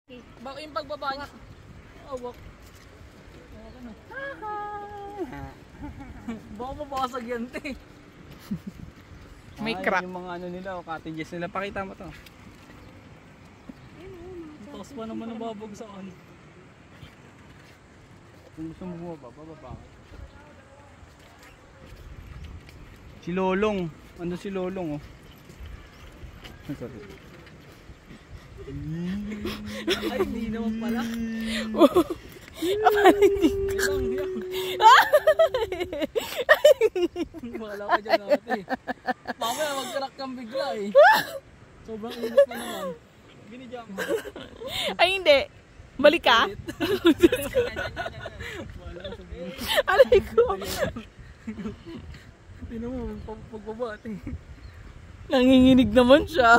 Baka yung pagbaba niya. Awak. Baka mabasag yan, te. May crack. Yung mga ano nila, o cottages nila. Pakita mo to. Tapos pa naman nababagsakan. Kung gusto mo bumaba, bababa. Si Lolong. Ando si Lolong, oh. Sorry. Ay, hindi naman pala. Wala ka dyan ate. Mamaya mag-crack kang bigla eh. Sobrang init na naman. Binidyan mo. Ay hindi. Balik ka? Alay ko. Tinan mo, pagbaba ate. Nanginginig naman siya.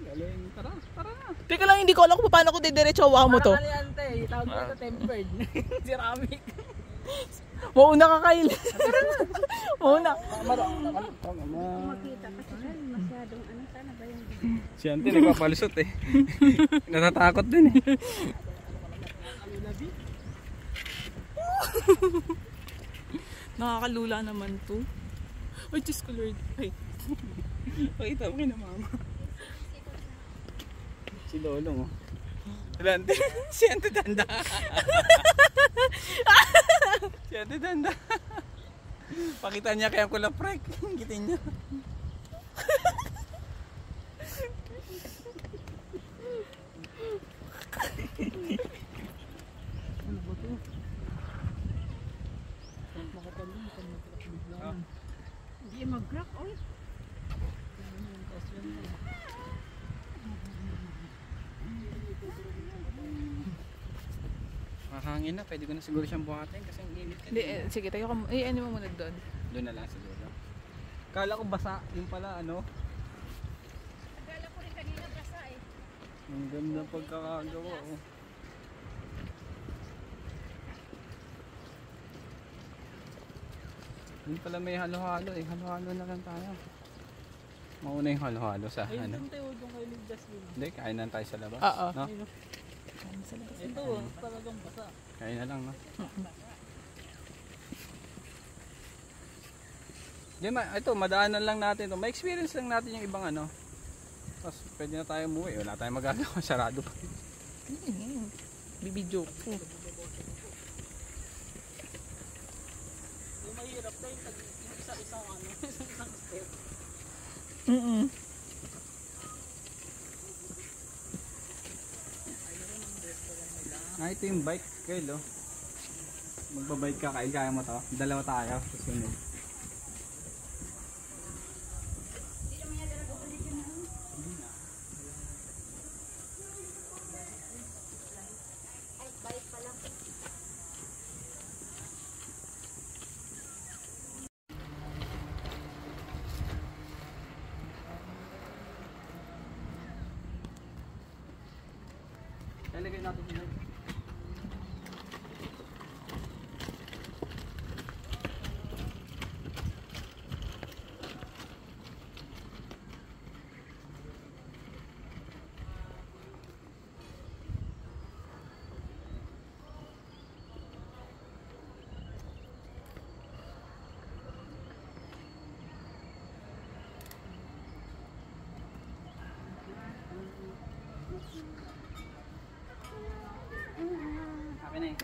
Galing. Tara, tara. Teka lang, hindi ko alam kung paano ko didiretso hawakan mo to. Parang ano yan te, tawag mo ito tempered. Ceramic. Mauna ka, Kyle. Mauna. Makita kasi masyadong ano sana ba yung Si Auntie nagpapalusot eh. Natatakot din eh. Nakakalula naman to. Ay, Diyos ko Lord. Ay. Pakita mo kina mama. Si Lolong, oh. Si Auntie Danda. Si Auntie Danda. Pakita niya kaya kula prek. Gitin niya. hindi mag-crack oy. Mahangin na, pwede ko na siguro siyang buhatin kasi ang init. Hindi, sige, tayo ka. Ano mo muna doon? Doon na lang siguro. Kala ko basa, yung pala ano. Akala ko rin kanina basa eh. Ang ganda pagkakagawa, oh. Hindi pala may halo-halo eh. Halo-halo na lang tayo. Mauna yung halo-halo sa Ayun ano. lang tayo, doon kayo ligdas din. Hindi, kain na tayo sa labas. Oo. No? Ito, talagang basa. Kain na lang, no? Di, ito, madaanan lang natin ito. May experience lang natin yung ibang ano. Tapos pwede na tayo umuwi. Wala tayong magagawa. Sarado pa. Bibidyo ko. Yung mahirap tayo, yung isa-isang ano, isang step. Ito yung bike, Kyle, oh. Magbabike ka, Kyle. Kaya mo to. Dalawa tayo. Susunod. Ilagay natin dito. Akin na yun.